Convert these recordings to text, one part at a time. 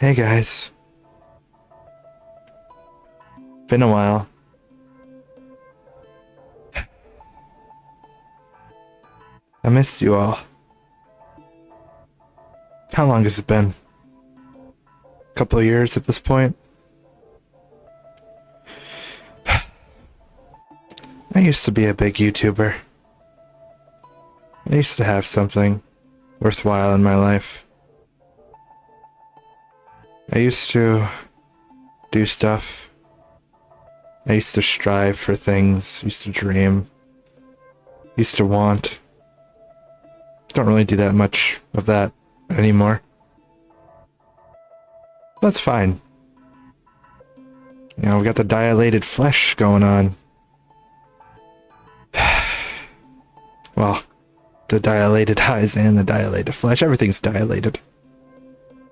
Hey guys. Been a while. I missed you all. How long has it been? A couple of years at this point? I used to be a big YouTuber. I used to have something worthwhile in my life. I used to do stuff. I used to strive for things, used to dream, used to want. Don't really do that much of that anymore. That's fine. You know, we got the dilated flesh going on. Well, the dilated eyes and the dilated flesh. Everything's dilated.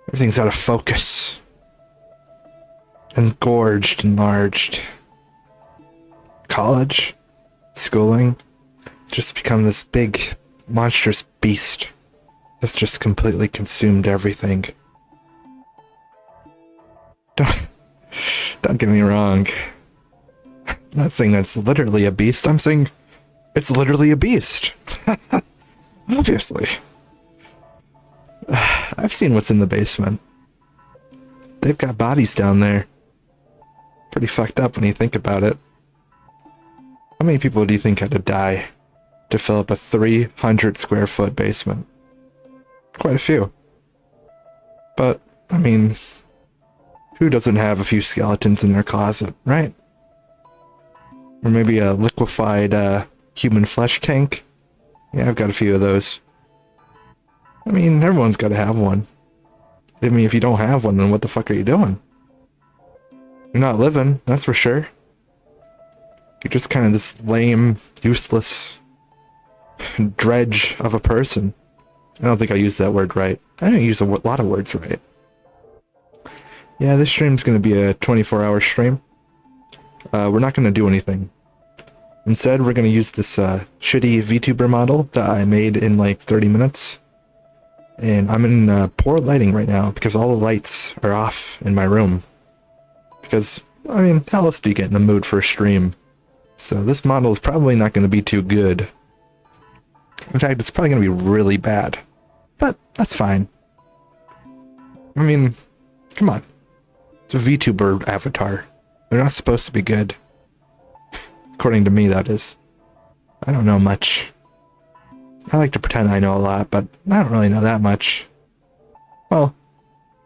Everything's out of focus. Engorged, enlarged. College, schooling, it's just become this big, monstrous beast that's just completely consumed everything. Don't get me wrong. I'm not saying that's literally a beast. I'm saying it's literally a beast. Obviously. I've seen what's in the basement. They've got bodies down there. Pretty fucked up when you think about it. How many people do you think had to die to fill up a 300 square foot basement? Quite a few. But, I mean, who doesn't have a few skeletons in their closet, right? Or maybe a liquefied human flesh tank? Yeah, I've got a few of those. I mean, everyone's got to have one. I mean, if you don't have one, then what the fuck are you doing? You're not living, that's for sure. You're just kind of this lame, useless dredge of a person. I don't think I used that word right. I didn't use a lot of words right. Yeah, this stream's going to be a 24-hour stream. We're not going to do anything. Instead, we're going to use this shitty VTuber model that I made in like 30 minutes. And I'm in poor lighting right now because all the lights are off in my room. Because, I mean, how else do you get in the mood for a stream? So this model is probably not going to be too good. In fact, it's probably going to be really bad. But that's fine. I mean, come on. It's a VTuber avatar. They're not supposed to be good. According to me, that is. I don't know much. I like to pretend I know a lot, but I don't really know that much. Well,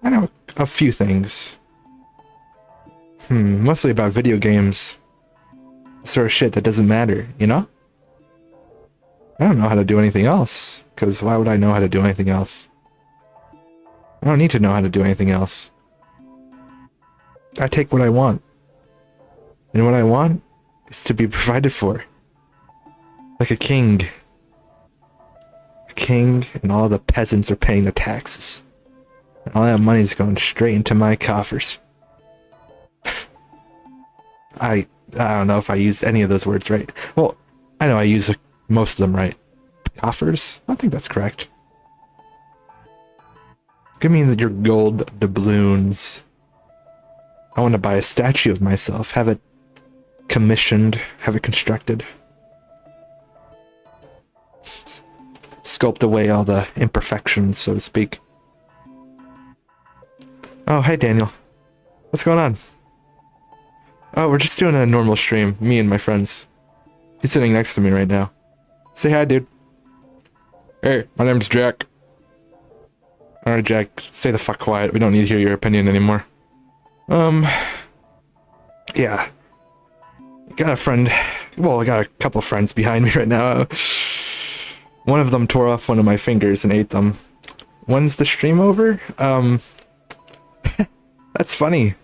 I know a few things. Mostly about video games. Sort of shit that doesn't matter, you know? I don't know how to do anything else, because why would I know how to do anything else? I don't need to know how to do anything else. I take what I want. And what I want is to be provided for. Like a king. A king, and all the peasants are paying the taxes. And all that money's going straight into my coffers. I don't know if I used any of those words right. Well, I know I use most of them right. Coffers? I think that's correct. Give me your gold doubloons. I want to buy a statue of myself, have it commissioned, have it constructed. Sculpt away all the imperfections, so to speak. Oh, hey Daniel. What's going on? Oh, we're just doing a normal stream, me and my friends. He's sitting next to me right now. Say hi, dude. Hey, my name's Jack. Alright, Jack, stay the fuck quiet. We don't need to hear your opinion anymore. Yeah. Got a friend. Well, I got a couple friends behind me right now. One of them tore off one of my fingers and ate them. When's the stream over? That's funny.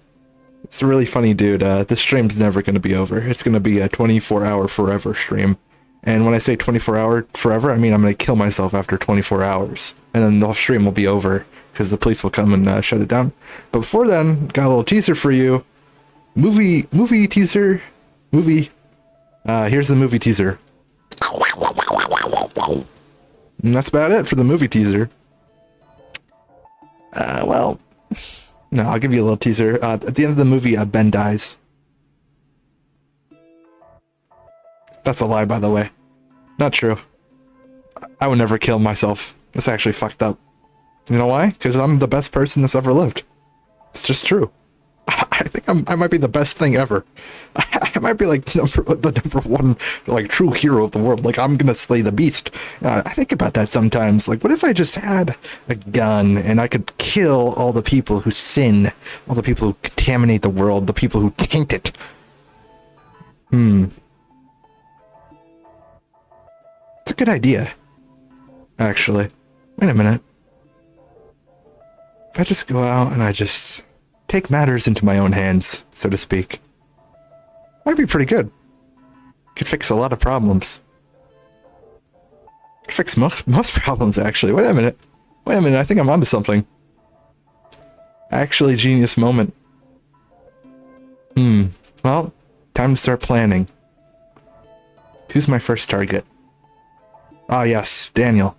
It's a really funny, dude. This stream's never going to be over. It's going to be a 24-hour forever stream. And when I say 24-hour forever, I mean I'm going to kill myself after 24 hours. And then the stream will be over, because the police will come and shut it down. But before then, got a little teaser for you. Movie teaser. Here's the movie teaser. And that's about it for the movie teaser. Well, No, I'll give you a little teaser. At the end of the movie, Ben dies. That's a lie, by the way. Not true. I would never kill myself. That's actually fucked up. You know why? Because I'm the best person that's ever lived. It's just true. I think I might be the best thing ever. I might be like the number one like true hero of the world. Like I'm gonna slay the beast. I think about that sometimes. Like what if I just had a gun and I could kill all the people who sin, all the people who contaminate the world, the people who taint it. It's a good idea. Actually. Wait a minute. If I just go out and I just take matters into my own hands, so to speak, might be pretty good. Could fix a lot of problems. Could fix most problems, actually. Wait a minute. I think I'm onto something. Actually, genius moment. Well, time to start planning. Who's my first target? Ah, yes, Daniel.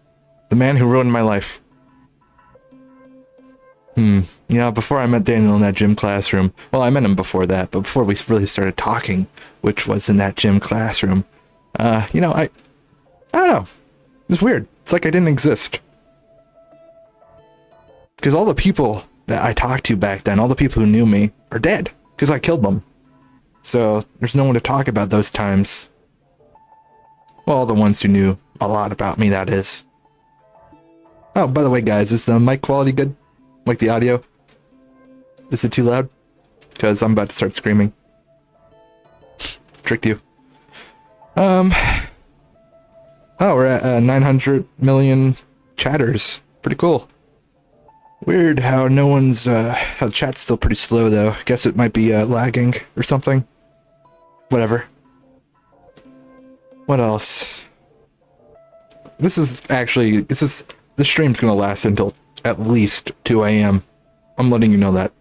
The man who ruined my life. Yeah, before I met Daniel in that gym classroom, well, I met him before that, but before we really started talking, which was in that gym classroom, you know, I don't know. It was weird. It's like I didn't exist. Because all the people that I talked to back then, all the people who knew me, are dead. Because I killed them. So, there's no one to talk about those times. Well, the ones who knew a lot about me, that is. Oh, by the way, guys, is the mic quality good? Like the audio? Is it too loud? Because I'm about to start screaming. Tricked you. Oh, we're at 900 million chatters. Pretty cool. Weird how no one's, how chat's still pretty slow though. Guess it might be, lagging or something. Whatever. What else? This stream's gonna last until at least 2 a.m. I'm letting you know that.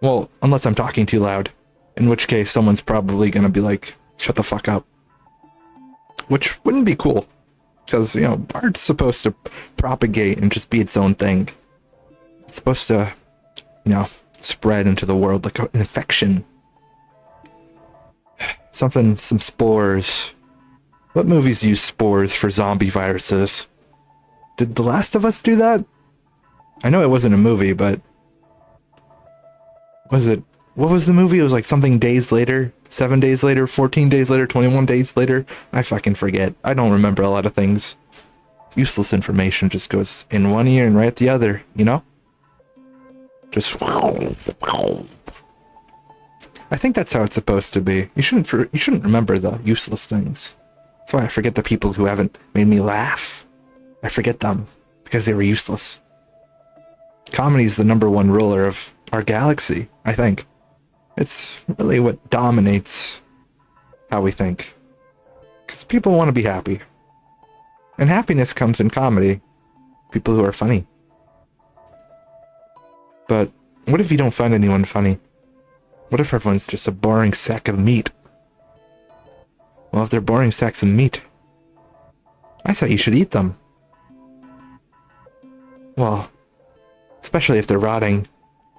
Well, unless I'm talking too loud. In which case, someone's probably gonna be like, shut the fuck up. Which wouldn't be cool. Because, you know, art's supposed to propagate and just be its own thing. It's supposed to, you know, spread into the world like an infection. Some spores. What movies use spores for zombie viruses? Did The Last of Us do that? I know it wasn't a movie, but... what was the movie? It was like something days later, 7 days later, 14 days later, 21 days later. I fucking forget. I don't remember a lot of things. Useless information just goes in one ear and right at the other, you know? Just... I think that's how it's supposed to be. You shouldn't remember the useless things. That's why I forget the people who haven't made me laugh. I forget them because they were useless. Comedy's the #1 ruler of our galaxy, I think. It's really what dominates how we think. Because people want to be happy. And happiness comes in comedy. People who are funny. But what if you don't find anyone funny? What if everyone's just a boring sack of meat? Well, if they're boring sacks of meat, I say you should eat them. Well, especially if they're rotting.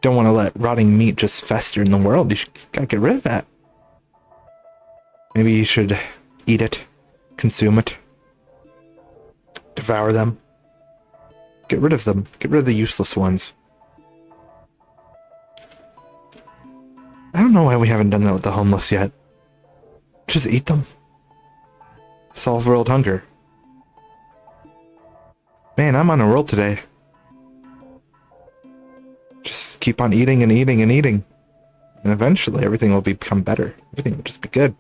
Don't want to let rotting meat just fester in the world. You gotta get rid of that. Maybe you should eat it, consume it, devour them. Get rid of them. Get rid of the useless ones. I don't know why we haven't done that with the homeless yet. Just eat them. Solve world hunger. Man, I'm on a roll today. Just keep on eating and eating and eating. And eventually everything will become better. Everything will just be good.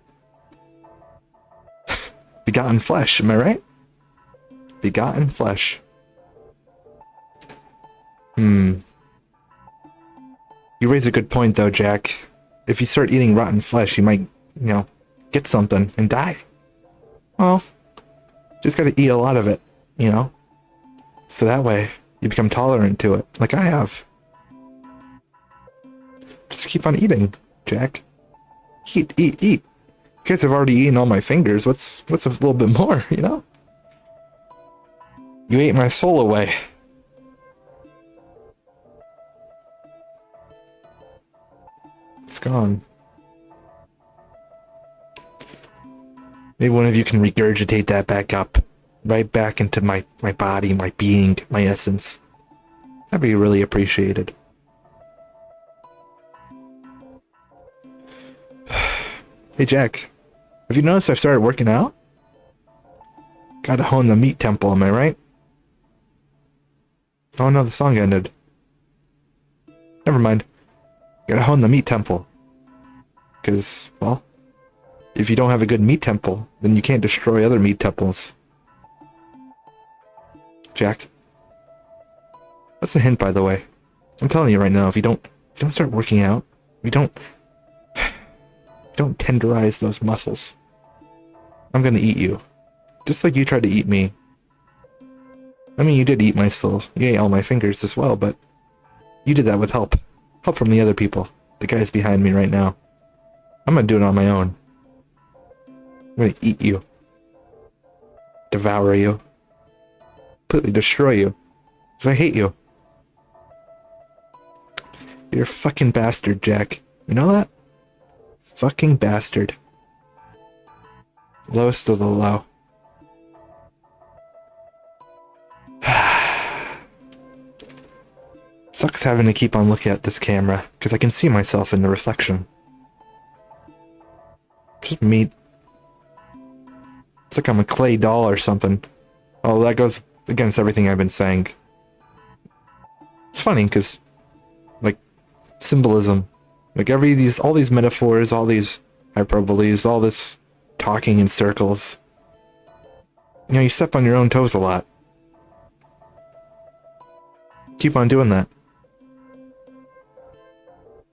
Begotten flesh, am I right? Begotten flesh. You raise a good point though, Jack. If you start eating rotten flesh, you might, you know, get something and die. Well, just gotta eat a lot of it, you know? So that way, you become tolerant to it, like I have. Just keep on eating, Jack. Eat, eat, eat. You guys have already eaten all my fingers. What's a little bit more, you know? You ate my soul away. It's gone. Maybe one of you can regurgitate that back up. Right back into my body, my being, my essence. That'd be really appreciated. Hey Jack, have you noticed I've started working out? Gotta hone the meat temple, am I right? Oh no, the song ended. Never mind. Gotta hone the meat temple. Because, well, if you don't have a good meat temple, then you can't destroy other meat temples. Jack. That's a hint, by the way. I'm telling you right now, if you don't start working out, if you don't tenderize those muscles, I'm gonna eat you. Just like you tried to eat me. I mean, you did eat my soul. You ate all my fingers as well, but you did that with help. Help from the other people. The guys behind me right now. I'm gonna do it on my own. I'm gonna eat you. Devour you. Completely destroy you. Because I hate you. You're a fucking bastard, Jack. You know that? Fucking bastard. Lowest of the low. Sucks having to keep on looking at this camera, because I can see myself in the reflection. Just meat. It's like I'm a clay doll or something. Oh, that goes against everything I've been saying. It's funny, because, like, symbolism. Like, all these metaphors, all these hyperboles, all this talking in circles. You know, you step on your own toes a lot. Keep on doing that.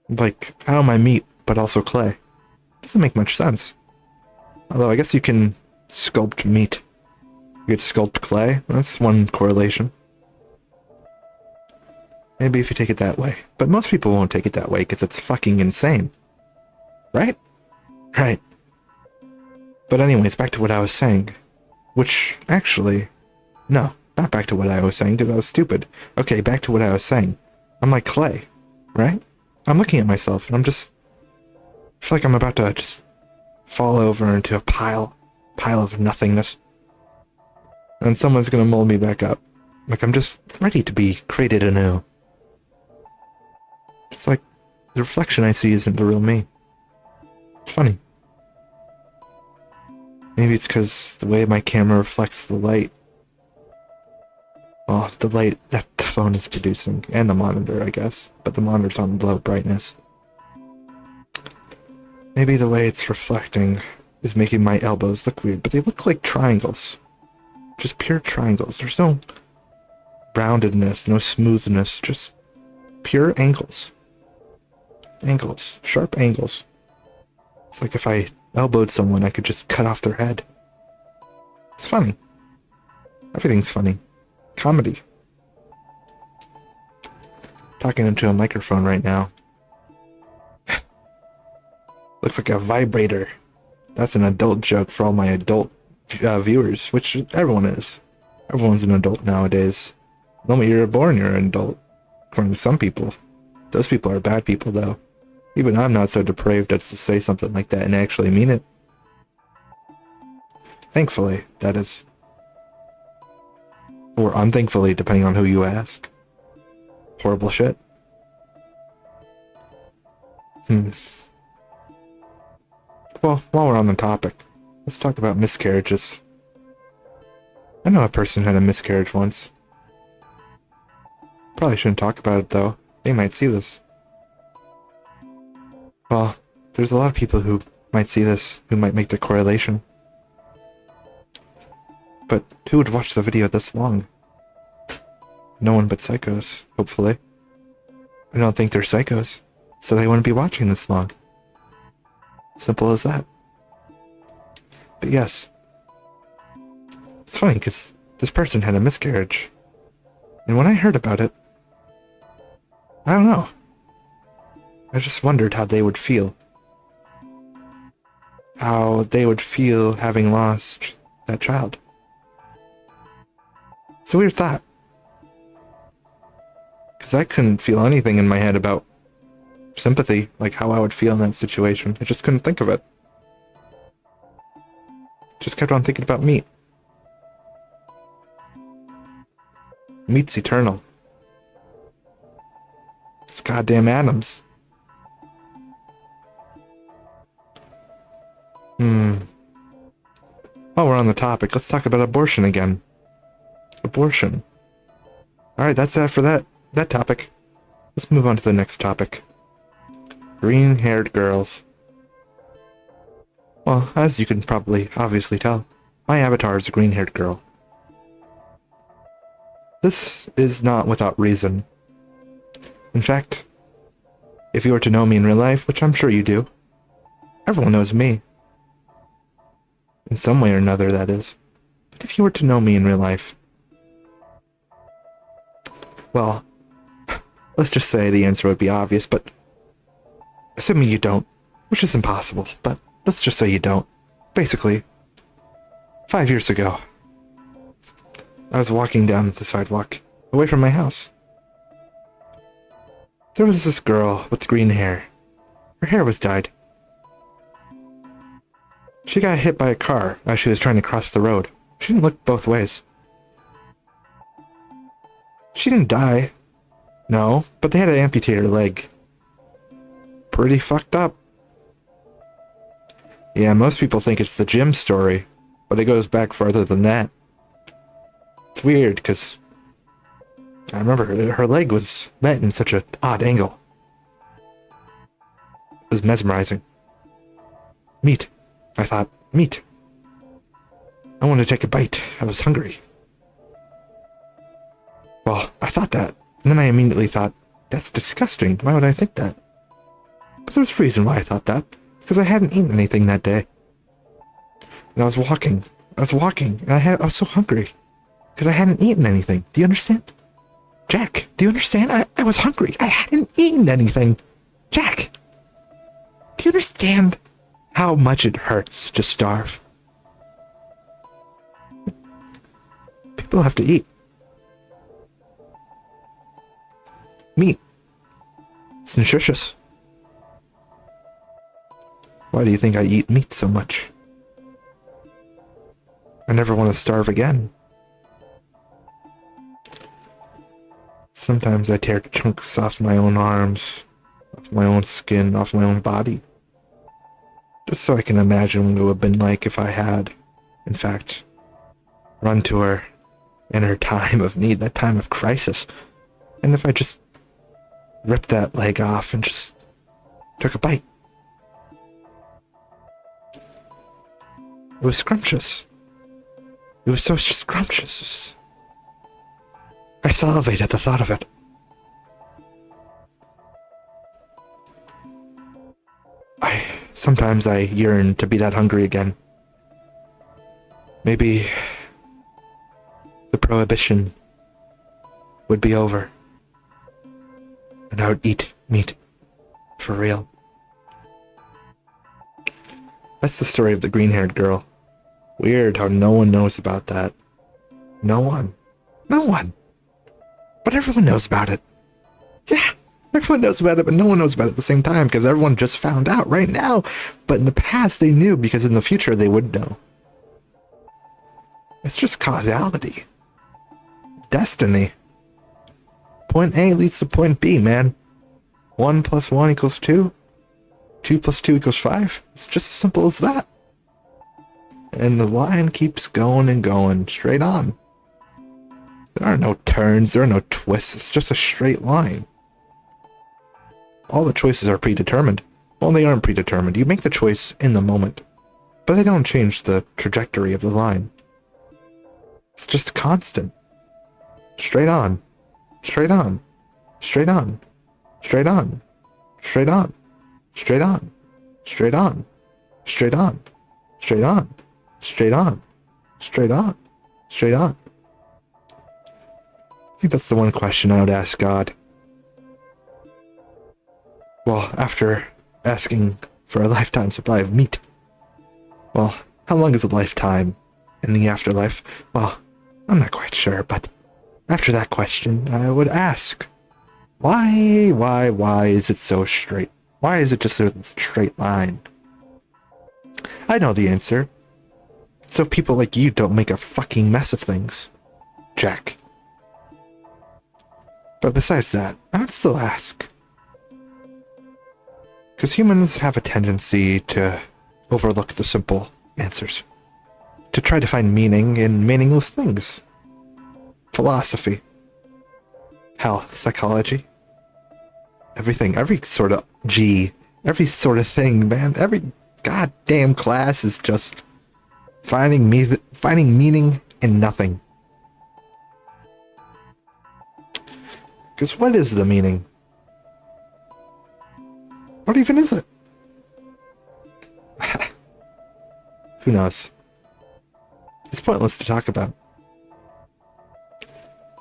Like, how am I meat, but also clay? Doesn't make much sense. Although, I guess you can sculpt meat. You could sculpt clay. That's one correlation. Maybe if you take it that way. But most people won't take it that way, because it's fucking insane. Right? Right. But anyways, back to what I was saying. Which, actually... No, not back to what I was saying, because I was stupid. Okay, back to what I was saying. I'm like clay, right? I'm looking at myself, and I'm just... I feel like I'm about to just fall over into a pile of nothingness. And someone's gonna mold me back up. Like I'm just ready to be created anew. It's like the reflection I see isn't the real me. It's funny. Maybe it's because the way my camera reflects the light. Well, the light that the phone is producing, and the monitor, I guess. But the monitor's on low brightness. Maybe the way it's reflecting is making my elbows look weird, but they look like triangles. Just pure triangles. There's no roundedness, no smoothness, just pure angles. Angles. Sharp angles. It's like if I elbowed someone, I could just cut off their head. It's funny. Everything's funny. Comedy. Talking into a microphone right now. Looks like a vibrator. That's an adult joke for all my adult viewers, which everyone is. Everyone's an adult nowadays. The moment you're born, you're an adult. According to some people. Those people are bad people, though. Even I'm not so depraved as to say something like that and actually mean it. Thankfully, that is. Or unthankfully, depending on who you ask. Horrible shit. Well, while we're on the topic, let's talk about miscarriages. I know a person who had a miscarriage once. Probably shouldn't talk about it, though. They might see this. Well, there's a lot of people who might see this, who might make the correlation. But who would watch the video this long? No one but psychos, hopefully. I don't think they're psychos, so they wouldn't be watching this long. Simple as that. But yes. It's funny, because this person had a miscarriage. And when I heard about it, I don't know. I just wondered how they would feel. How they would feel having lost that child. It's a weird thought. Because I couldn't feel anything in my head about sympathy, like how I would feel in that situation. I just couldn't think of it. Just kept on thinking about meat. Meat's eternal. It's goddamn atoms. While we're on the topic, let's talk about abortion again. Abortion. Alright, that's that for that topic. Let's move on to the next topic. Green-haired girls. Well, as you can probably obviously tell, my avatar is a green-haired girl. This is not without reason. In fact, if you were to know me in real life, which I'm sure you do, everyone knows me. In some way or another, that is. But if you were to know me in real life, well, let's just say the answer would be obvious, but assuming you don't, which is impossible, but let's just say you don't. Basically, 5 years ago, I was walking down the sidewalk, away from my house. There was this girl with green hair. Her hair was dyed. She got hit by a car as she was trying to cross the road. She didn't look both ways. She didn't die. No, but they had to amputate her leg. Pretty fucked up. Yeah, most people think it's the gym story, but it goes back farther than that. It's weird, because I remember her leg was met in such an odd angle. It was mesmerizing. Meat. I thought, meat. I wanted to take a bite. I was hungry. Well, I thought that, and then I immediately thought, that's disgusting. Why would I think that? But there's a reason why I thought that. Because I hadn't eaten anything that day. And I was walking, and I was so hungry. Because I hadn't eaten anything. Do you understand? Jack, do you understand? I was hungry. I hadn't eaten anything. Jack, do you understand how much it hurts to starve? People have to eat. Meat. It's nutritious. Why do you think I eat meat so much? I never want to starve again. Sometimes I tear chunks off my own arms, off my own skin, off my own body. Just so I can imagine what it would have been like if I had, in fact, run to her in her time of need, that time of crisis. And if I just ripped that leg off and just took a bite. It was scrumptious. It was so scrumptious. I salivate at the thought of it. Sometimes I yearn to be that hungry again. Maybe the prohibition would be over, and I would eat meat for real. That's the story of the green-haired girl. Weird how no one knows about that. No one. No one. But everyone knows about it. Yeah, everyone knows about it, but no one knows about it at the same time, because everyone just found out right now. But in the past, they knew, because in the future, they would know. It's just causality. Destiny. Point A leads to point B, man. 1 + 1 = 2. 2 + 2 = 5. It's just as simple as that. And the line keeps going and going, straight on. There are no turns, there are no twists, it's just a straight line. All the choices are predetermined. Well, they aren't predetermined. You make the choice in the moment, but they don't change the trajectory of the line. It's just constant. Straight on. Straight on. Straight on. Straight on. Straight on. Straight on. Straight on. Straight on. Straight on. Straight on. Straight on. Straight on. I think that's the one question I would ask God. Well, after asking for a lifetime supply of meat. Well, how long is a lifetime in the afterlife? Well, I'm not quite sure, but after that question, I would ask, Why is it so straight? Why is it just a straight line? I know the answer. So people like you don't make a fucking mess of things, Jack. But besides that, I would still ask. Because humans have a tendency to overlook the simple answers. To try to find meaning in meaningless things. Philosophy. Hell, psychology. Everything, every sort of every sort of thing, man. Every goddamn class is just finding meaning in nothing. Because what is the meaning? What even is it? Who knows? It's pointless to talk about.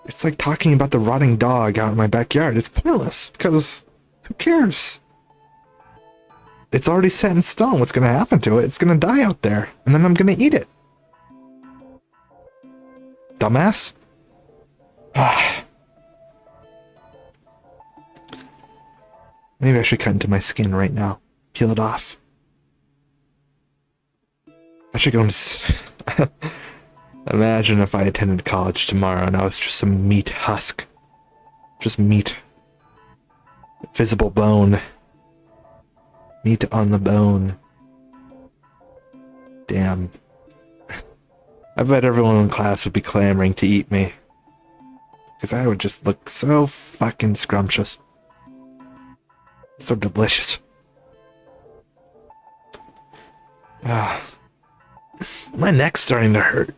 It's like talking about the rotting dog out in my backyard. It's pointless, because who cares? It's already set in stone what's going to happen to it. It's going to die out there, and then I'm going to eat it. Dumbass. Maybe I should cut into my skin right now. Peel it off. I should go and... Imagine if I attended college tomorrow and I was just some meat husk. Just meat. Visible bone. Meat on the bone. Damn. I bet everyone in class would be clamoring to eat me. Because I would just look so fucking scrumptious. So delicious. My neck's starting to hurt.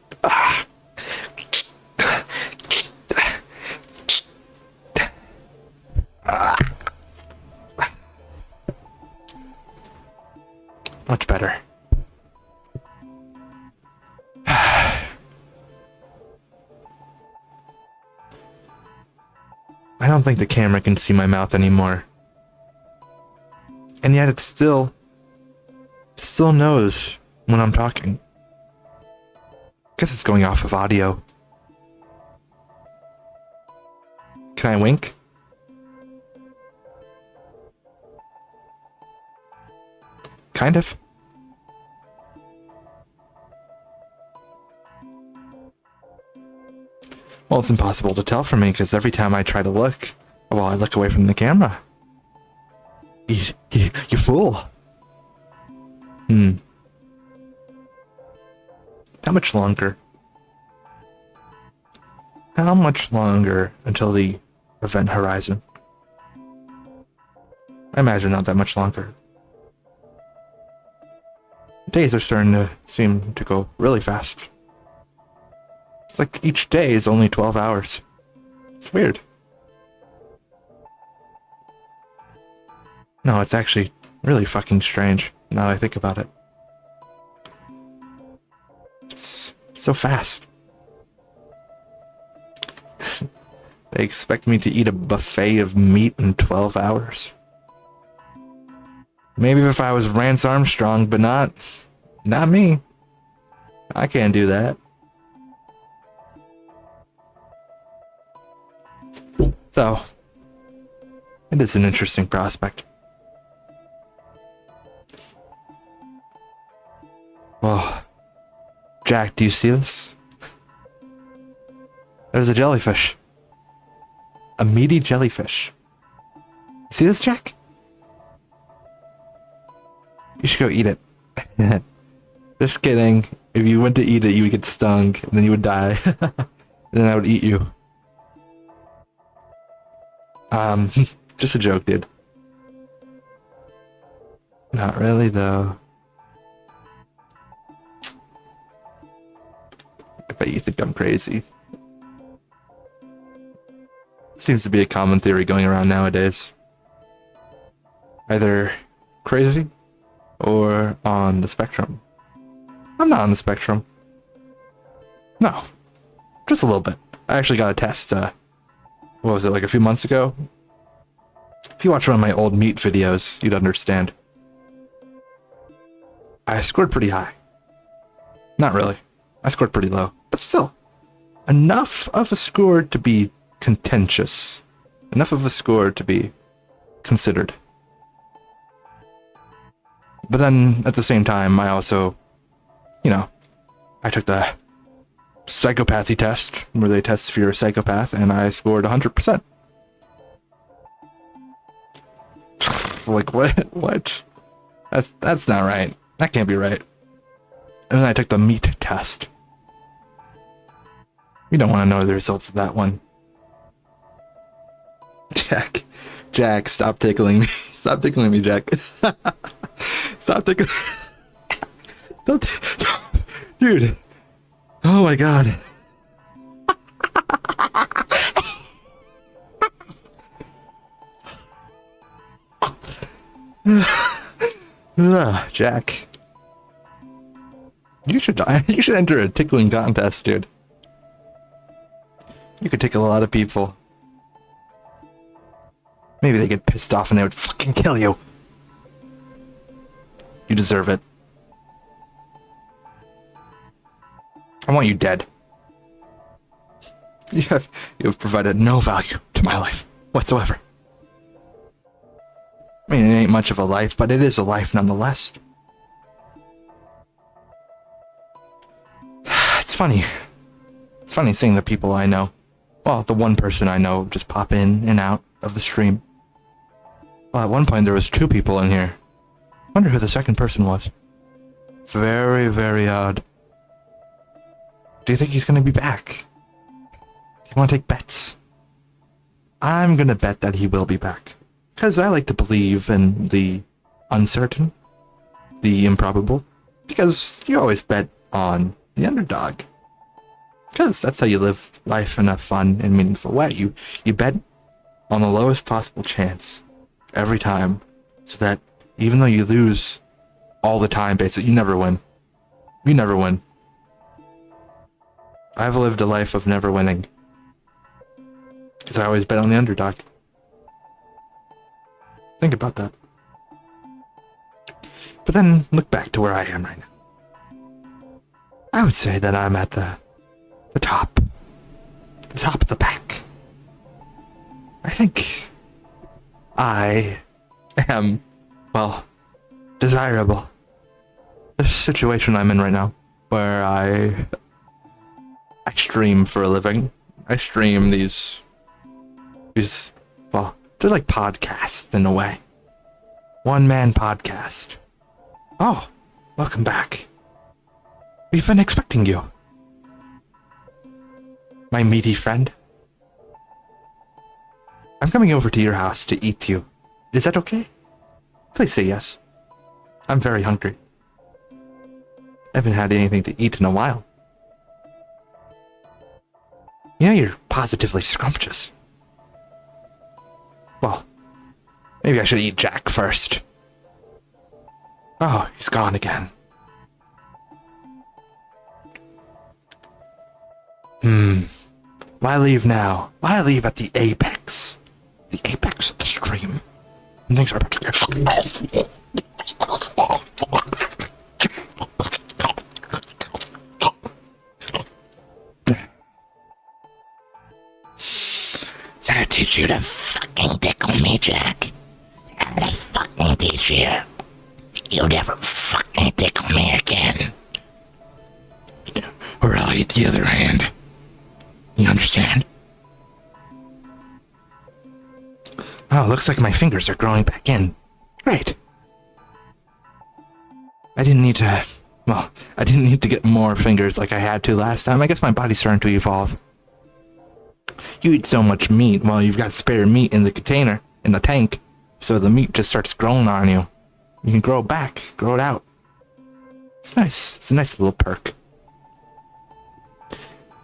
Much better. I don't think the camera can see my mouth anymore. And yet it still knows when I'm talking. Guess it's going off of audio. Can I wink? Kind of. Well, it's impossible to tell for me because every time I try to look, well, I look away from the camera. You fool. How much longer? How much longer until the event horizon? I imagine not that much longer. Days are starting to seem to go really fast. It's like each day is only 12 hours. It's weird. No, it's actually really fucking strange now that I think about it. It's so fast. They expect me to eat a buffet of meat in 12 hours. Maybe if I was Rance Armstrong, but not me. I can't do that. So, it is an interesting prospect. Well, Jack, do you see this? There's a jellyfish. A meaty jellyfish. See this, Jack? You should go eat it. Just kidding. If you went to eat it, you would get stung, and then you would die. And then I would eat you. Just a joke, dude. Not really, though. I bet you think I'm crazy. Seems to be a common theory going around nowadays. Either crazy or on the spectrum. I'm not on the spectrum. No. Just a little bit. I actually got a test, what was it, like a few months ago? If you watch one of my old meat videos, you'd understand. I scored pretty high. Not really. I scored pretty low. But still, enough of a score to be contentious. Enough of a score to be considered. But then, at the same time, I also, I took the psychopathy test, where they test if you're a psychopath, and I scored 100%. Like, what? That's not right. That can't be right. And then I took the meat test. You don't want to know the results of that one. Jack, stop tickling me. Stop tickling me, Jack. Stop tickling. Stop. Dude. Oh my god. Jack. You should enter a tickling contest, dude. You could tickle a lot of people. Maybe they get pissed off and they would fucking kill you. You deserve it. I want you dead. You have provided no value to my life whatsoever. I mean, it ain't much of a life, but it is a life nonetheless. It's funny. It's funny seeing the people I know. Well, the one person I know just pop in and out of the stream. Well, at one point there was 2 people in here. Wonder who the second person was. Very, very odd. Do you think he's gonna be back? Do you want to take bets? I'm gonna bet that he will be back. Because I like to believe in the uncertain, the improbable. Because you always bet on the underdog. Because that's how you live life in a fun and meaningful way. You bet on the lowest possible chance every time, so that even though you lose all the time, basically, you never win. You never win. I've lived a life of never winning. Because I always bet on the underdog. Think about that. But then, look back to where I am right now. I would say that I'm at the top. The top of the pack. I think I am, well, desirable. This situation I'm in right now, where I stream for a living. I stream these, well, they're like podcasts in a way. One-man podcast. Oh, welcome back. We've been expecting you. My meaty friend. I'm coming over to your house to eat you. Is that okay? Please say yes. I'm very hungry. I haven't had anything to eat in a while. You know, you're positively scrumptious. Well, maybe I should eat Jack first. Oh, he's gone again. Why leave now? Why leave at the apex? The apex of the stream. And things are about to get... Gotta teach you to fucking tickle me, Jack. Gotta fucking teach you. You'll never fucking tickle me again. Or I'll eat the other hand. You understand? Oh, looks like my fingers are growing back in. Great. I didn't need to get more fingers like I had to last time. I guess my body's starting to evolve. You eat so much meat, well, you've got spare meat in the container, in the tank, so the meat just starts growing on you. You can grow it back, grow it out. It's nice. It's a nice little perk.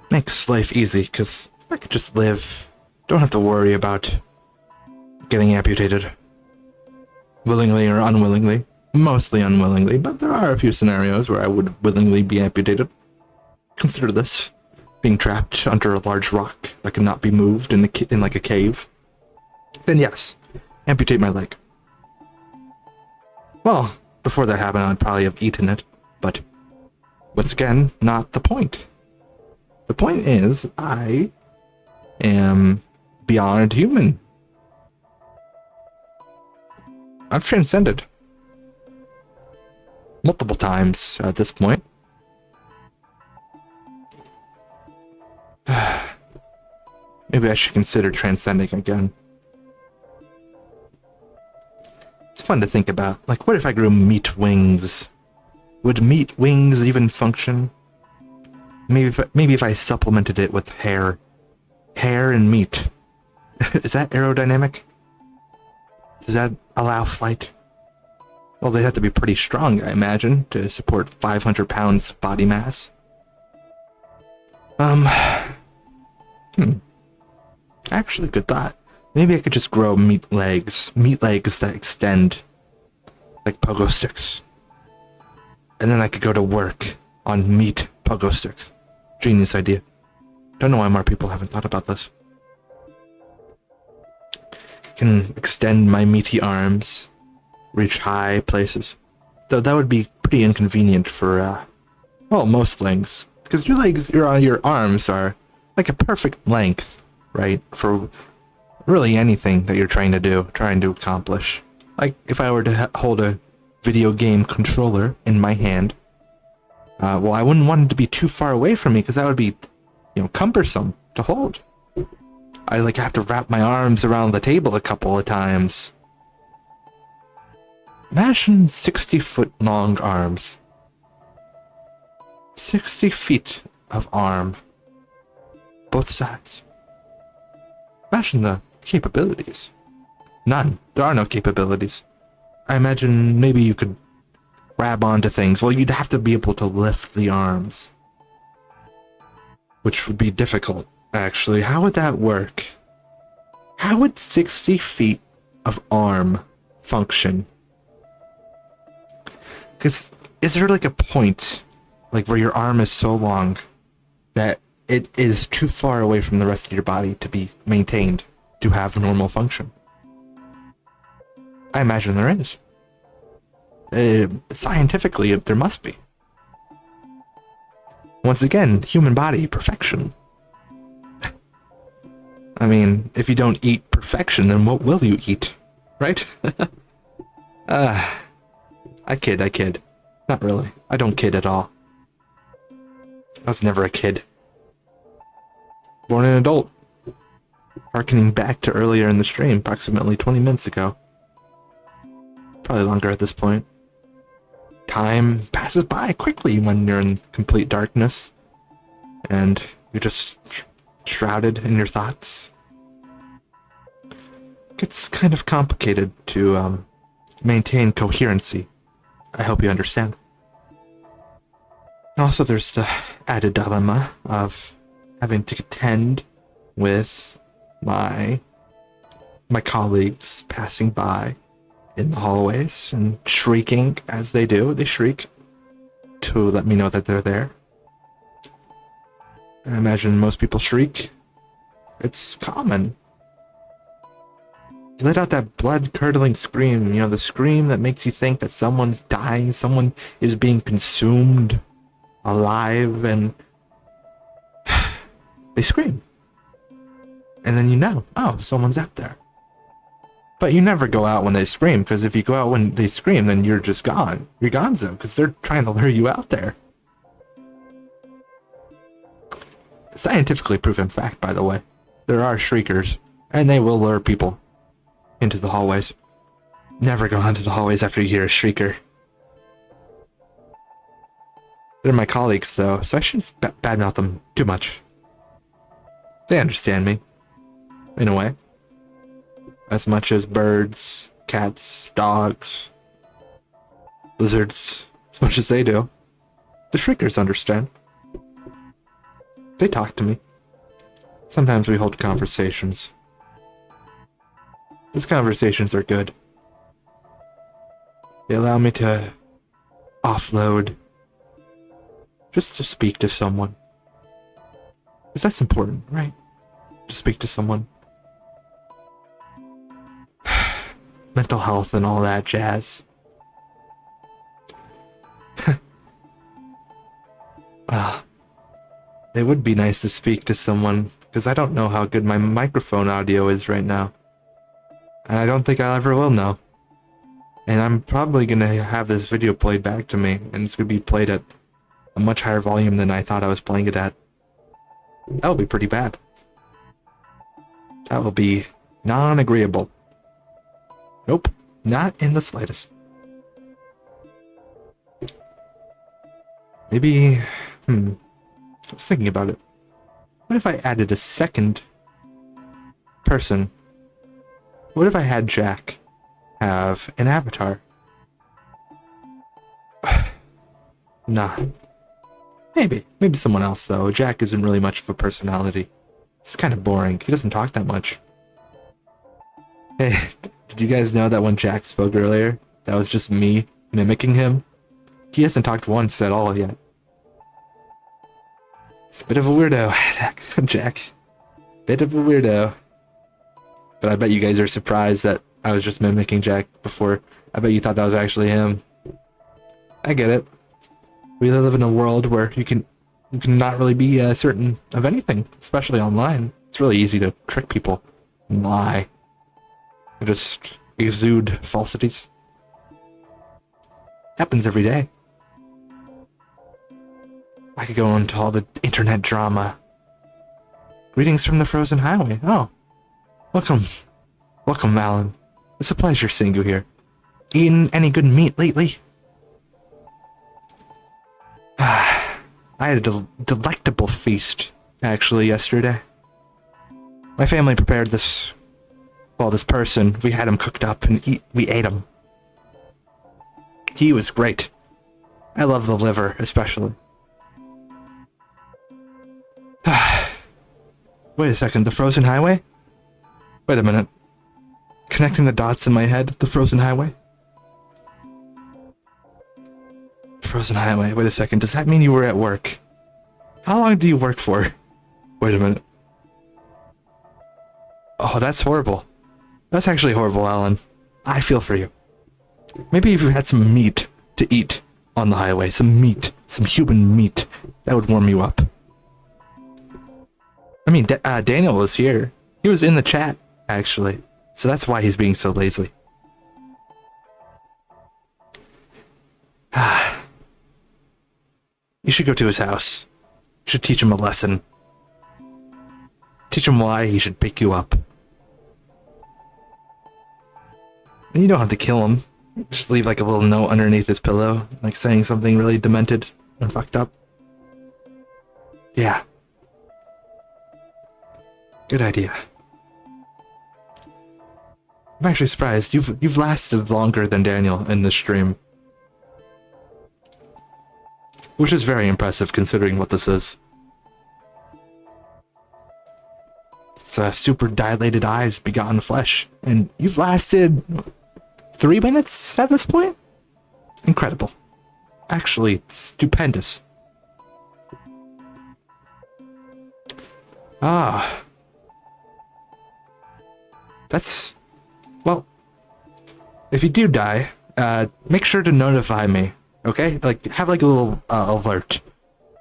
Makes life easy, because I could just live. Don't have to worry about getting amputated. Willingly or unwillingly. Mostly unwillingly, but there are a few scenarios where I would willingly be amputated. Consider this. Being trapped under a large rock that cannot be moved in like a cave. Then yes, amputate my leg. Well, before that happened, I'd probably have eaten it, but once again, not the point. The point is, I am beyond human. I've transcended. Multiple times at this point. Maybe I should consider transcending again. It's fun to think about. Like, what if I grew meat wings? Would meat wings even function? Maybe if I supplemented it with hair. Hair and meat. Is that aerodynamic? Does that allow flight? Well, they'd have to be pretty strong, I imagine, to support 500 pounds of body mass. Actually, good thought. Maybe I could just grow meat legs that extend like pogo sticks. And then I could go to work on meat pogo sticks. Genius idea. Don't know why more people haven't thought about this. I can extend my meaty arms, reach high places. Though that would be pretty inconvenient for, well, most things. Because your arms are like a perfect length, right? For really anything that you're trying to accomplish. Like if I were to hold a video game controller in my hand, well, I wouldn't want it to be too far away from me because that would be, cumbersome to hold. I have to wrap my arms around the table a couple of times. Imagine 60-foot long arms. 60 feet of arm. Both sides. Imagine the capabilities. None. There are no capabilities. I imagine maybe you could grab onto things. Well, you'd have to be able to lift the arms. Which would be difficult, actually. How would that work? How would 60 feet of arm function? Because is there like a point, like where your arm is so long that it is too far away from the rest of your body to be maintained, to have normal function? I imagine there is. Scientifically, there must be. Once again, human body, perfection. I mean, if you don't eat perfection, then what will you eat? Right? I kid. Not really. I don't kid at all. I was never a kid. Born an adult. Harkening back to earlier in the stream, approximately 20 minutes ago. Probably longer at this point. Time passes by quickly when you're in complete darkness. And you're just shrouded in your thoughts. It gets kind of complicated to maintain coherency. I hope you understand. And also there's the added dilemma of having to contend with my colleagues passing by in the hallways and shrieking as they do. They shriek to let me know that they're there. I imagine most people shriek. It's common. You let out that blood-curdling scream, the scream that makes you think that someone's dying, someone is being consumed alive, and they scream. And then oh, someone's out there. But you never go out when they scream, because if you go out when they scream, then you're just gone. You're gonzo, because they're trying to lure you out there. Scientifically proven fact, by the way. There are shriekers, and they will lure people into the hallways. Never go into the hallways after you hear a shrieker. They're my colleagues, though, so I shouldn't badmouth them too much. They understand me, in a way. As much as birds, cats, dogs, lizards, as much as they do. The shriekers understand. They talk to me. Sometimes we hold conversations. These conversations are good. They allow me to offload. Just to speak to someone. Because that's important, right? To speak to someone. Mental health and all that jazz. Well, it would be nice to speak to someone, because I don't know how good my microphone audio is right now. And I don't think I ever will know. And I'm probably gonna have this video played back to me, and it's gonna be played at a much higher volume than I thought I was playing it at. That will be pretty bad. That will be non-agreeable. Nope, not in the slightest. Maybe, I was thinking about it. What if I added a second person? What if I had Jack have an avatar? Nah. Maybe someone else, though. Jack isn't really much of a personality. It's kind of boring. He doesn't talk that much. Hey, did you guys know that when Jack spoke earlier, that was just me mimicking him? He hasn't talked once at all yet. He's a bit of a weirdo, Jack. Bit of a weirdo. But I bet you guys are surprised that I was just mimicking Jack before. I bet you thought that was actually him. I get it. We live in a world where you can not really be certain of anything, especially online. It's really easy to trick people and lie. And just exude falsities. Happens every day. I could go into all the internet drama. Greetings from the frozen highway. Oh. Welcome. Welcome, Alan. It's a pleasure seeing you here. Eaten any good meat lately? I had a delectable feast, actually, yesterday. My family prepared this... Well, this person. We had him cooked up and we ate him. He was great. I love the liver, especially. Wait a second, the frozen highway? Wait a minute. Connecting the dots in my head, the frozen highway? Frozen highway, wait a second, does that mean you were at work? How long do you work for? Wait a minute. Oh, that's horrible. That's actually horrible, Alan. I feel for you. Maybe if you had some meat to eat on the highway, some meat, some human meat, that would warm you up. I mean, Daniel was here. He was in the chat, actually. So that's why he's being so lazy. You should go to his house. You should teach him a lesson. Teach him why he should pick you up. And you don't have to kill him. Just leave like a little note underneath his pillow, like saying something really demented and fucked up. Yeah. Good idea. I'm actually surprised. You've lasted longer than Daniel in this stream. Which is very impressive considering what this is. It's super dilated eyes, begotten flesh. And you've lasted 3 minutes at this point? Incredible. Actually, stupendous. Ah. That's... Well, if you do die, make sure to notify me, okay? Like, have like a little alert.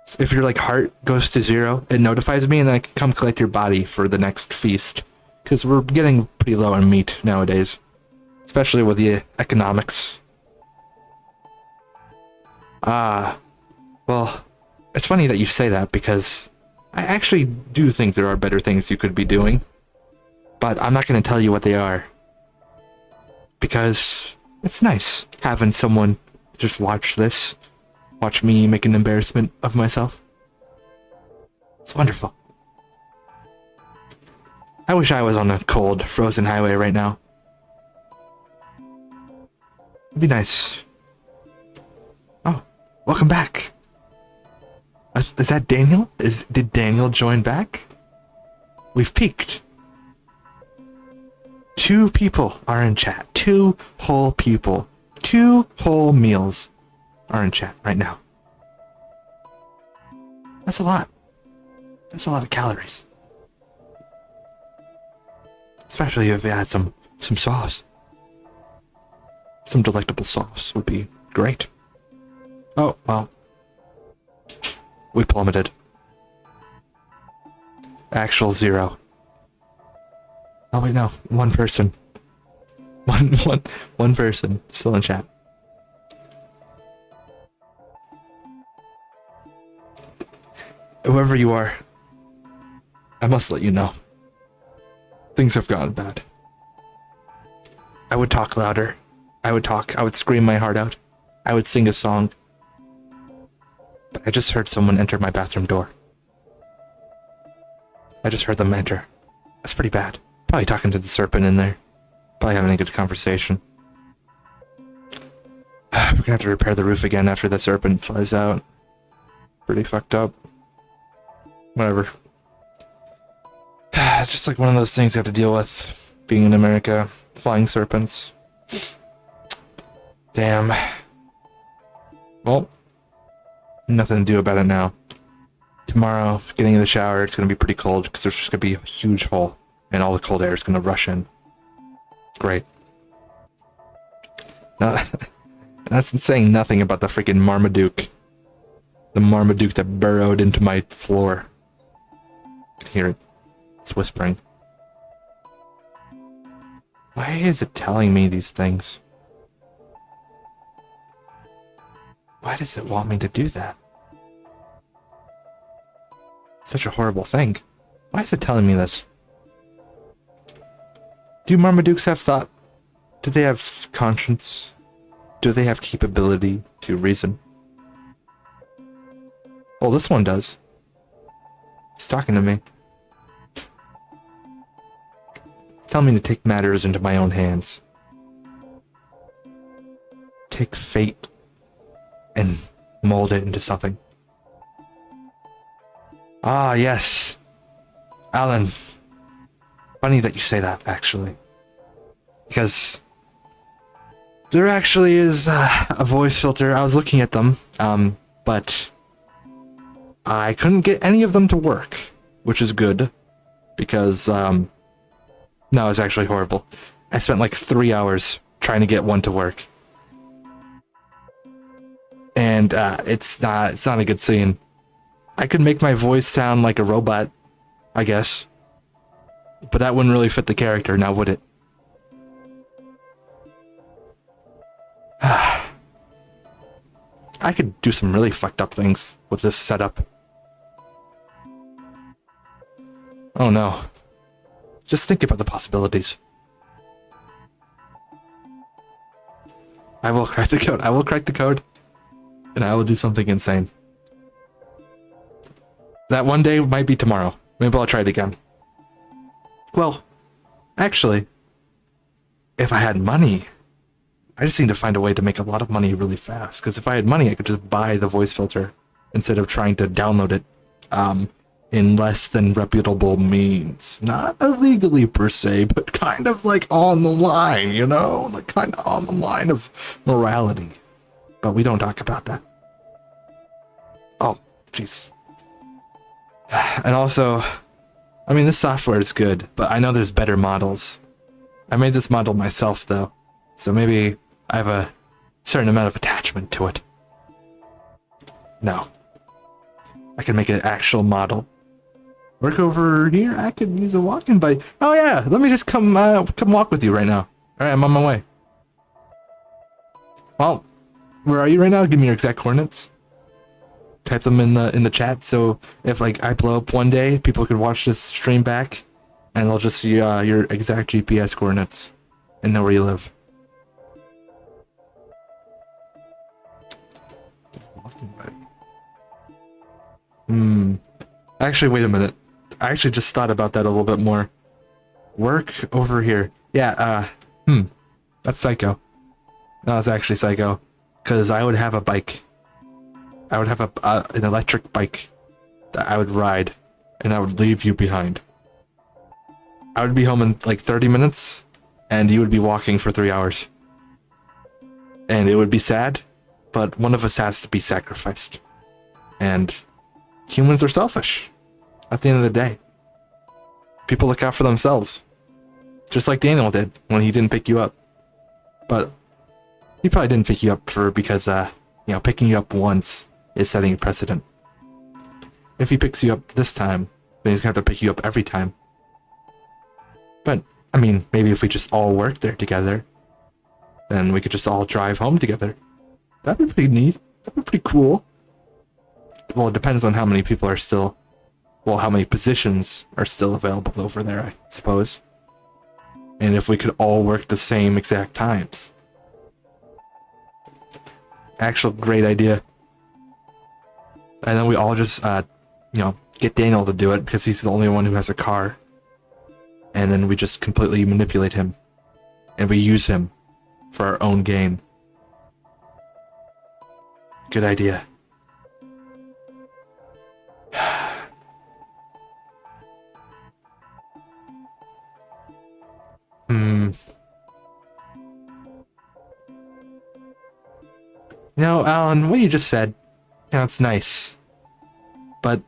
So if your like heart goes to 0, it notifies me and then I can come collect your body for the next feast. Because we're getting pretty low on meat nowadays. Especially with the economics. Well, it's funny that you say that because I actually do think there are better things you could be doing. But I'm not going to tell you what they are. Because it's nice having someone just watch this. Watch me make an embarrassment of myself. It's wonderful. I wish I was on a cold, frozen highway right now. It'd be nice. Oh, welcome back. Is that Daniel? Did Daniel join back? We've peaked. 2 people are in chat. 2 whole people. 2 whole meals are in chat right now. That's a lot. That's a lot of calories. Especially if you add some sauce. Some delectable sauce would be great. Oh, well. We plummeted. Actual 0. Oh wait, no. 1 person. One person still in chat. Whoever you are, I must let you know. Things have gotten bad. I would talk louder. I would scream my heart out. I would sing a song. But I just heard someone enter my bathroom door. I just heard them enter. That's pretty bad. Probably talking to the serpent in there. Probably having a good conversation. We're gonna have to repair the roof again after the serpent flies out. Pretty fucked up. Whatever. It's just like one of those things you have to deal with. Being in America. Flying serpents. Damn. Well, nothing to do about it now. Tomorrow, getting in the shower, it's gonna be pretty cold because there's just gonna be a huge hole and all the cold air is gonna rush in. Great. Now, that's saying nothing about the freaking Marmaduke. The Marmaduke that burrowed into my floor. I can hear it. It's whispering. Why is it telling me these things? Why does it want me to do that? Such a horrible thing. Why is it telling me this? Do Marmadukes have thought? Do they have conscience? Do they have capability to reason? Well, this one does. He's talking to me. He's telling me to take matters into my own hands. Take fate and mold it into something. Ah, yes. Alan. Funny that you say that, actually. Because there actually is a voice filter. I was looking at them, but I couldn't get any of them to work, which is good, because, no, it's actually horrible. I spent like 3 hours trying to get one to work. And it's not a good scene. I could make my voice sound like a robot, I guess. But that wouldn't really fit the character, now would it? I could do some really fucked up things with this setup. Oh no. Just think about the possibilities. I will crack the code. I will crack the code. And I will do something insane. That one day might be tomorrow. Maybe I'll try it again. Well, actually, if I had money, I just need to find a way to make a lot of money really fast. Because if I had money, I could just buy the voice filter instead of trying to download it in less than reputable means. Not illegally per se, but kind of like on the line, you know? Like kind of on the line of morality. But we don't talk about that. Oh, jeez. And also, I mean, this software is good, but I know there's better models. I made this model myself, though, so maybe I have a certain amount of attachment to it. No. I can make an actual model. Work over here? I could use a walking bike. Oh yeah, let me just come walk with you right now. Alright, I'm on my way. Well, where are you right now? Give me your exact coordinates. Type them in the chat, so if like I blow up one day, people can watch this stream back, and they'll just see your exact GPS coordinates and know where you live. Actually, wait a minute. I actually just thought about that a little bit more. Work over here. Yeah. That's psycho. No, it's actually psycho, because I would have a bike. I would have an electric bike that I would ride, and I would leave you behind. I would be home in like 30 minutes, and you would be walking for 3 hours. And it would be sad, but one of us has to be sacrificed. And humans are selfish, at the end of the day. People look out for themselves. Just like Daniel did when he didn't pick you up. But he probably didn't pick you up because picking you up once is setting a precedent. If he picks you up this time, then he's gonna have to pick you up every time. But, I mean, maybe if we just all work there together, then we could just all drive home together. That'd be pretty neat. That'd be pretty cool. Well, it depends on how many people are still... Well, how many positions are still available over there, I suppose. And if we could all work the same exact times. Actual great idea. And then we all just, get Daniel to do it because he's the only one who has a car. And then we just completely manipulate him. And we use him for our own gain. Good idea. You know, Alan, what you just said, it's nice. But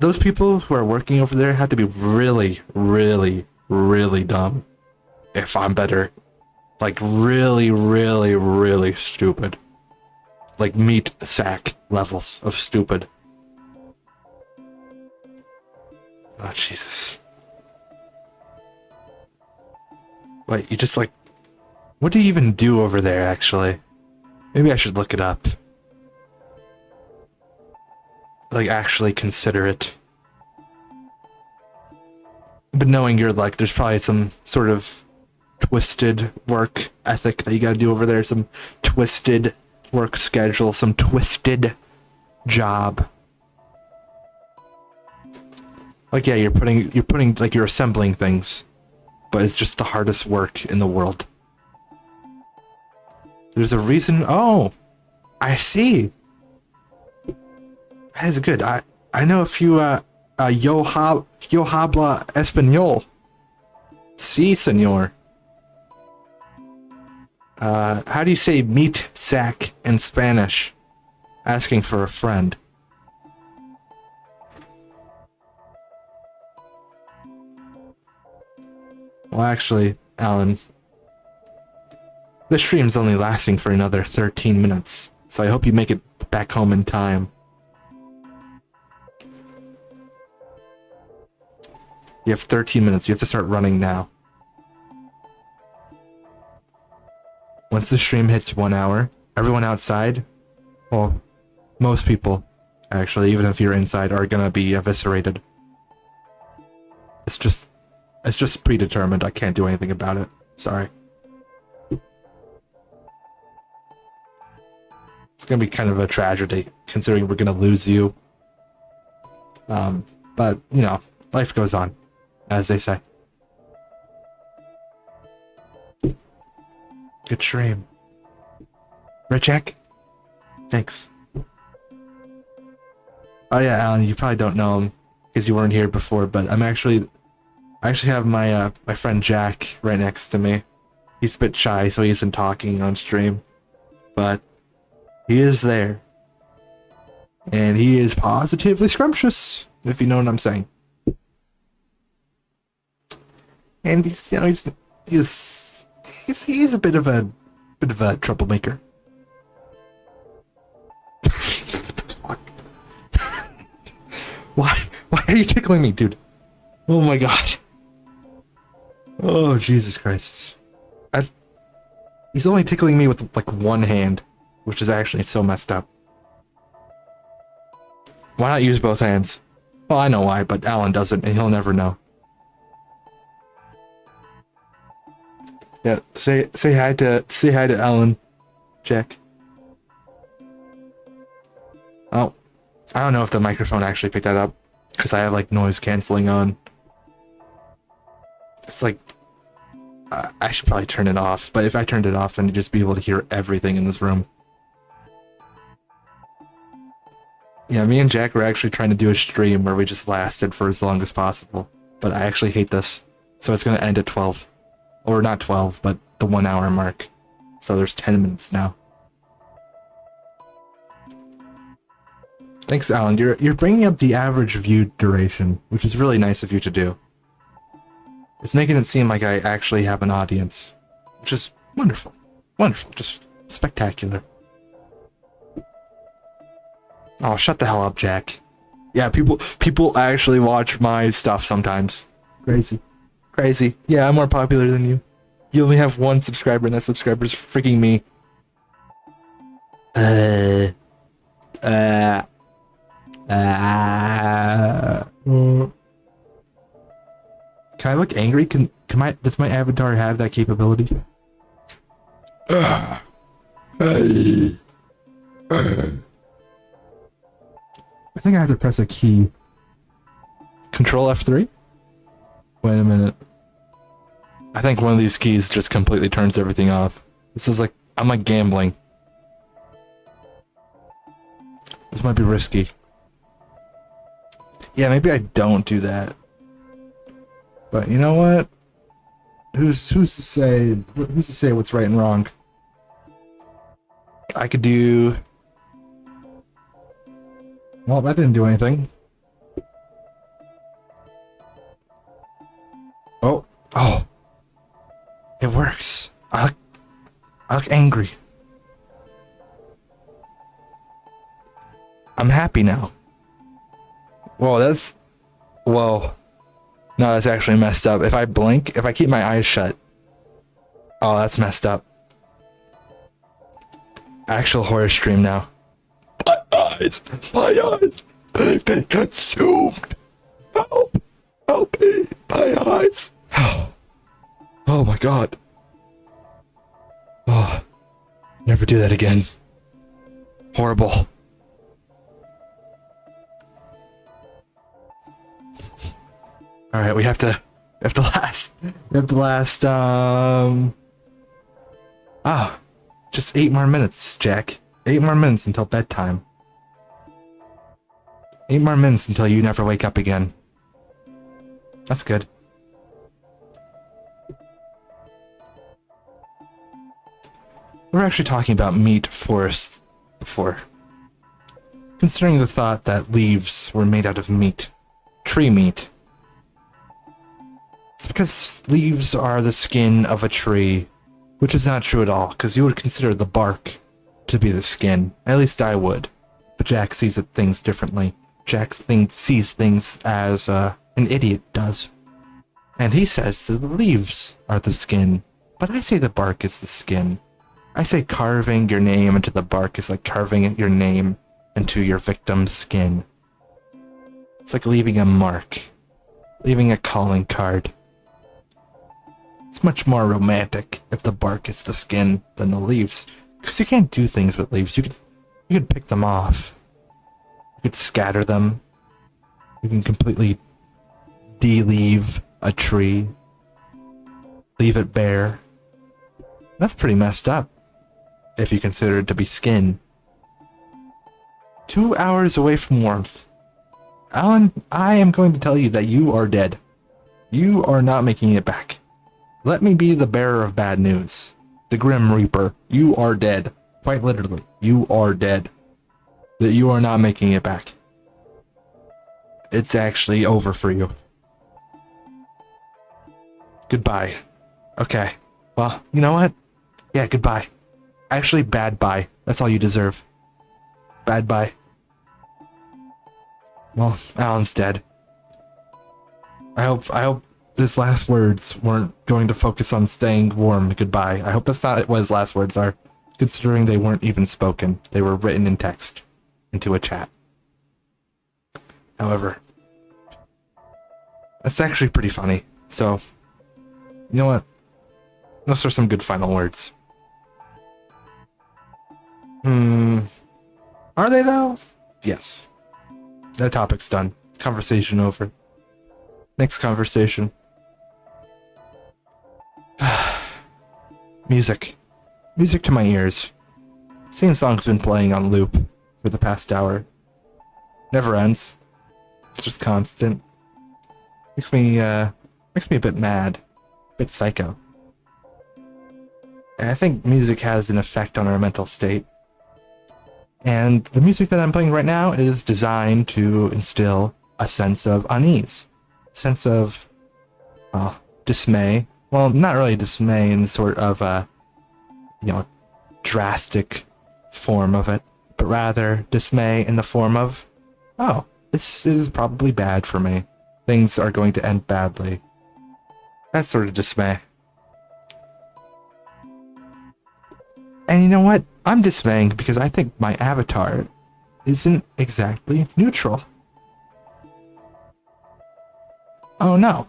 those people who are working over there have to be really, really, really dumb. If I'm better. Like, really, really, really stupid. Like, meat sack levels of stupid. Oh, Jesus. Wait, you just, like... What do you even do over there, actually? Maybe I should look it up. Like, actually consider it. But knowing you're like, there's probably some sort of twisted work ethic that you gotta do over there, some twisted work schedule, some twisted job. Like, yeah, you're putting, like, you're assembling things, but it's just the hardest work in the world. There's a reason. Oh, I see. That is good. I know a few yo habla español. Sí, señor. How do you say meat sack in Spanish? Asking for a friend. Well, actually, Alan, this stream's only lasting for another 13 minutes, so I hope you make it back home in time. You have 13 minutes. You have to start running now. Once the stream hits 1 hour, everyone outside, well, most people, actually, even if you're inside, are gonna be eviscerated. It's just predetermined. I can't do anything about it. Sorry. It's gonna be kind of a tragedy, considering we're gonna lose you. But, you know, life goes on, as they say. Good stream. Richek? Thanks. Oh yeah, Alan, you probably don't know him, because you weren't here before, but I actually have my my friend Jack right next to me. He's a bit shy, so he isn't talking on stream. But he is there. And he is positively scrumptious, if you know what I'm saying. And he's, you know, he's a bit of a troublemaker. What the fuck? Why are you tickling me, dude? Oh my god. Oh, Jesus Christ. He's only tickling me with, like, one hand, which is actually so messed up. Why not use both hands? Well, I know why, but Alan doesn't, and he'll never know. Yeah, say hi to Alan, Jack. Oh, I don't know if the microphone actually picked that up, because I have, like, noise canceling on. It's like, I should probably turn it off, but if I turned it off, then you'd just be able to hear everything in this room. Yeah, me and Jack were actually trying to do a stream where we just lasted for as long as possible, but I actually hate this, so it's gonna end at 12. Or not 12, but the 1 hour mark. So there's 10 minutes now. Thanks, Alan. You're bringing up the average view duration, which is really nice of you to do. It's making it seem like I actually have an audience, which is wonderful. Wonderful. Just spectacular. Oh, shut the hell up, Jack. Yeah, people actually watch my stuff sometimes. Crazy. Crazy. Yeah, I'm more popular than you. You only have one subscriber, and that subscriber's freaking me. Uh, Can I look angry? Does my avatar have that capability? I think I have to press a key. Control F3? Wait a minute. I think one of these keys just completely turns everything off. This is like, I'm like gambling. This might be risky. Yeah, maybe I don't do that. But you know what? Who's to say what's right and wrong? I could do... Well, that didn't do anything. Oh. It works. I look angry. I'm happy now. Whoa, that's... Whoa. No, that's actually messed up. If I blink, if I keep my eyes shut... Oh, that's messed up. Actual horror stream now. My eyes! They've been consumed! Help! Help me! My eyes! Oh my god. Oh. Never do that again. Horrible. Alright, we have to last, just 8 more minutes, Jack. 8 more minutes until bedtime. 8 more minutes until you never wake up again. That's good. We were actually talking about meat forests before. Considering the thought that leaves were made out of meat. Tree meat. It's because leaves are the skin of a tree, which is not true at all, because you would consider the bark to be the skin. At least I would. But Jack sees things differently. Jack sees things as an idiot does. And he says that the leaves are the skin, but I say the bark is the skin. I say carving your name into the bark is like carving your name into your victim's skin. It's like leaving a mark, leaving a calling card. It's much more romantic if the bark is the skin than the leaves, because you can't do things with leaves. You can pick them off. You could scatter them. You can completely de-leave a tree. Leave it bare. That's pretty messed up, if you consider it to be skin. 2 hours away from warmth. Alan, I am going to tell you that you are dead. You are not making it back. Let me be the bearer of bad news. The Grim Reaper. You are dead. Quite literally. You are dead. That you are not making it back. It's actually over for you. Goodbye. Okay. Well, you know what? Yeah, goodbye. Actually, bad bye. That's all you deserve. Bad bye. Well, Alan's dead. I hope his last words weren't going to focus on staying warm. Goodbye. I hope that's not what his last words are, considering they weren't even spoken. They were written in text into a chat. However, that's actually pretty funny. So, you know what? Those are some good final words. Are they though? Yes. That topic's done. Conversation over. Next conversation. Music. Music to my ears. Same song's been playing on loop for the past hour. Never ends. It's just constant. Makes me a bit mad. A bit psycho. And I think music has an effect on our mental state. And the music that I'm playing right now is designed to instill a sense of unease. A sense of, dismay. Well, not really dismay in sort of a, drastic form of it, but rather dismay in the form of, oh, this is probably bad for me. Things are going to end badly. That sort of dismay. And you know what? I'm dismaying because I think my avatar isn't exactly neutral. Oh no.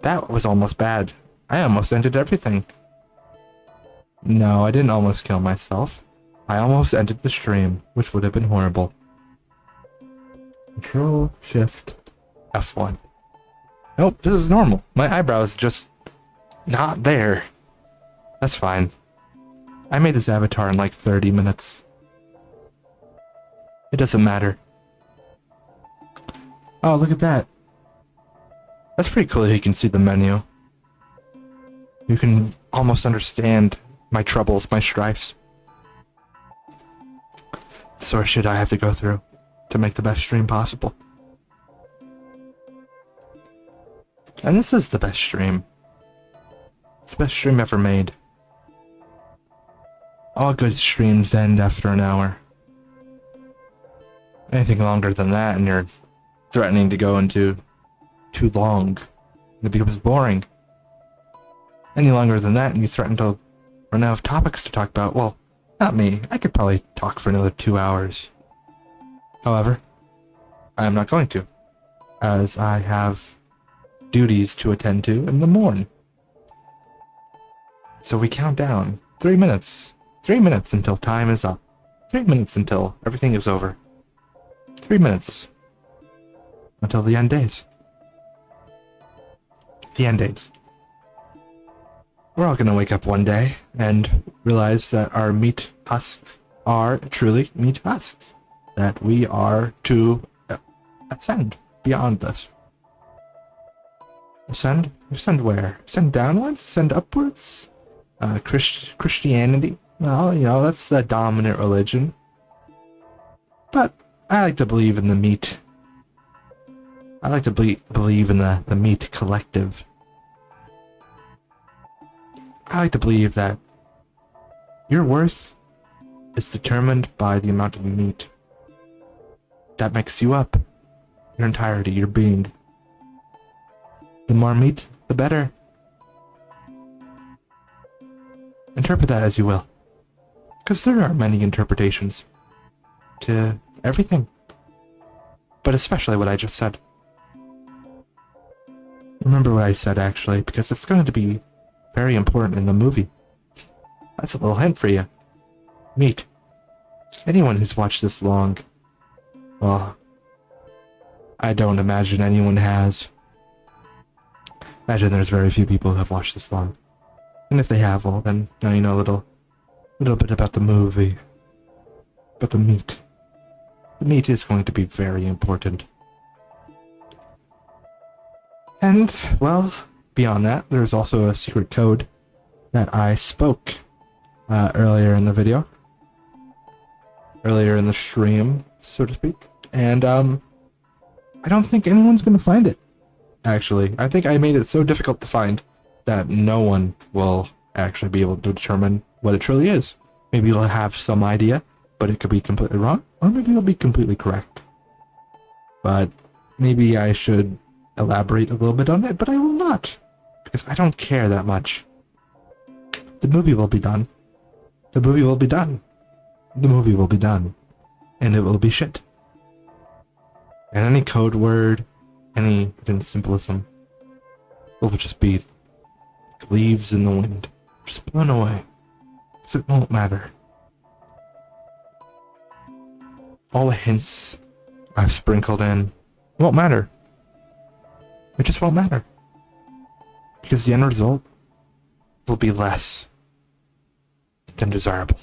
That was almost bad. I almost ended everything. No, I didn't almost kill myself. I almost ended the stream, which would have been horrible. Control, Shift, F1. Nope, this is normal. My eyebrow's just not there. That's fine. I made this avatar in like 30 minutes. It doesn't matter. Oh, look at that. That's pretty cool that you can see the menu. You can almost understand my troubles, my strifes. The sort of shit I have to go through to make the best stream possible. And this is the best stream. It's the best stream ever made. All good streams end after an hour. Anything longer than that and you're threatening to go into too long, it becomes boring. Any longer than that and you threaten to run out of topics to talk about, well, not me. I could probably talk for another 2 hours. However, I am not going to, as I have duties to attend to in the morning. So we count down 3 minutes. 3 minutes until time is up. 3 minutes until everything is over. 3 minutes until the end days. The end days. We're all gonna wake up one day and realize that our meat husks are truly meat husks. That we are to ascend beyond this. Ascend? Ascend where? Ascend downwards? Ascend upwards? Christianity? Well, you know, that's the dominant religion. But I like to believe in the meat. I like to believe in the meat collective. I like to believe that your worth is determined by the amount of meat that makes you up, your entirety, your being. The more meat, the better. Interpret that as you will, because there are many interpretations to everything, but especially what I just said. Remember what I said, actually, because it's going to be very important in the movie. That's a little hint for you. Meat. Anyone who's watched this long, well, I don't imagine anyone has. Imagine there's very few people who have watched this long. And if they have, well, then now you know a little bit about the movie. But the meat. The meat is going to be very important. And, well, beyond that, there's also a secret code that I spoke earlier in the video. Earlier in the stream, so to speak. And, I don't think anyone's gonna find it, actually. I think I made it so difficult to find that no one will actually be able to determine what it truly is. Maybe you'll have some idea, but it could be completely wrong, or maybe it'll be completely correct. But maybe I should elaborate a little bit on it, but I will not, because I don't care that much. The movie will be done. The movie will be done. The movie will be done. And it will be shit. And any code word, any hidden symbolism, will just be like leaves in the wind, just blown away. Because it won't matter. All the hints I've sprinkled in won't matter. It just won't matter. Because the end result will be less than desirable.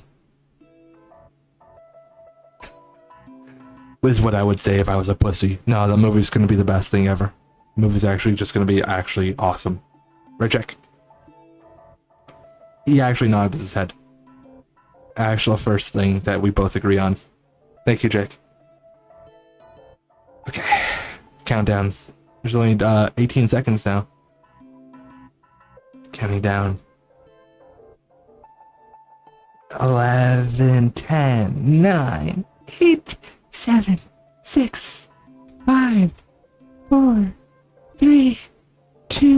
Is what I would say if I was a pussy. No, the movie's gonna be the best thing ever. The movie's actually just gonna be actually awesome. Right, Jack? He actually nodded his head. Actual first thing that we both agree on. Thank you, Jake. Okay. Countdown. There's only 18 seconds now. Counting down. 11, 10, 9, 8, 7, 6, 5, 4, 3,